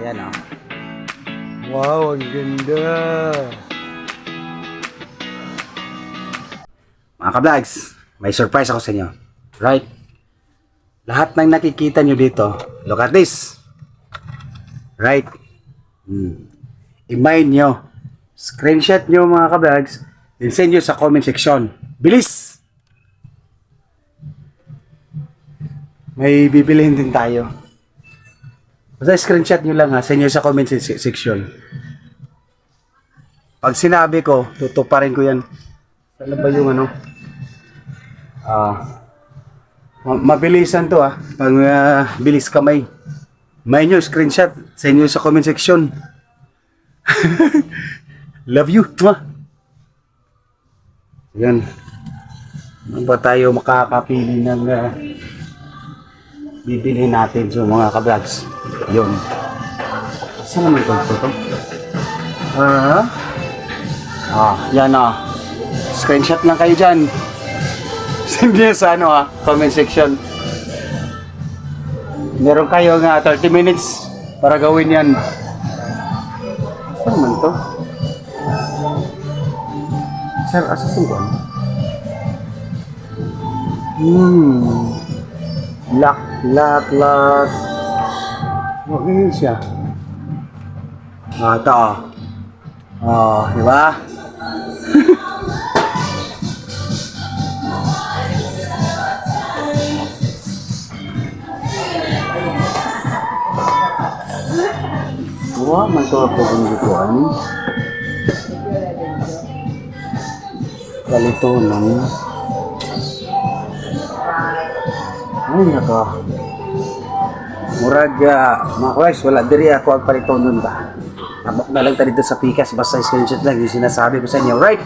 Ayan o. Wow, ang ganda. Mga ka-vlogs, may surprise ako sa inyo. Right? Lahat ng nakikita nyo dito, look at this. Right? I-mind nyo. Screenshot nyo mga ka-vlogs, then send nyo sa comment section. Bilis! May bibilihin din tayo. Basta screenshot nyo lang ha, send nyo sa comment section. Pag sinabi ko, tutuparin ko yan. Ano ba yung ano? Mabilisan to pag bilis kamay. May nyo, screenshot, send nyo sa comment section. Love you. Yan. Ano ba tayo makakapili ng bibilhin natin sa mga ka-vlogs? Yun. Saan naman ito? Yan screenshot lang kayo dyan. Send nyo sa comment section. Meron kayo 30 minutes para gawin yan. Saan naman to? Sir, asa itong ko? Lock. Okay siya. Ito diba? Wow, man ito ako kung gituan. Kalito nang. Ay, naka. Murag, mga guys, wala diri ako ang palito nun ba? Abok na lang tayo dito sa Pikas, basta screenshot lang yung sinasabi ko sa inyo, right?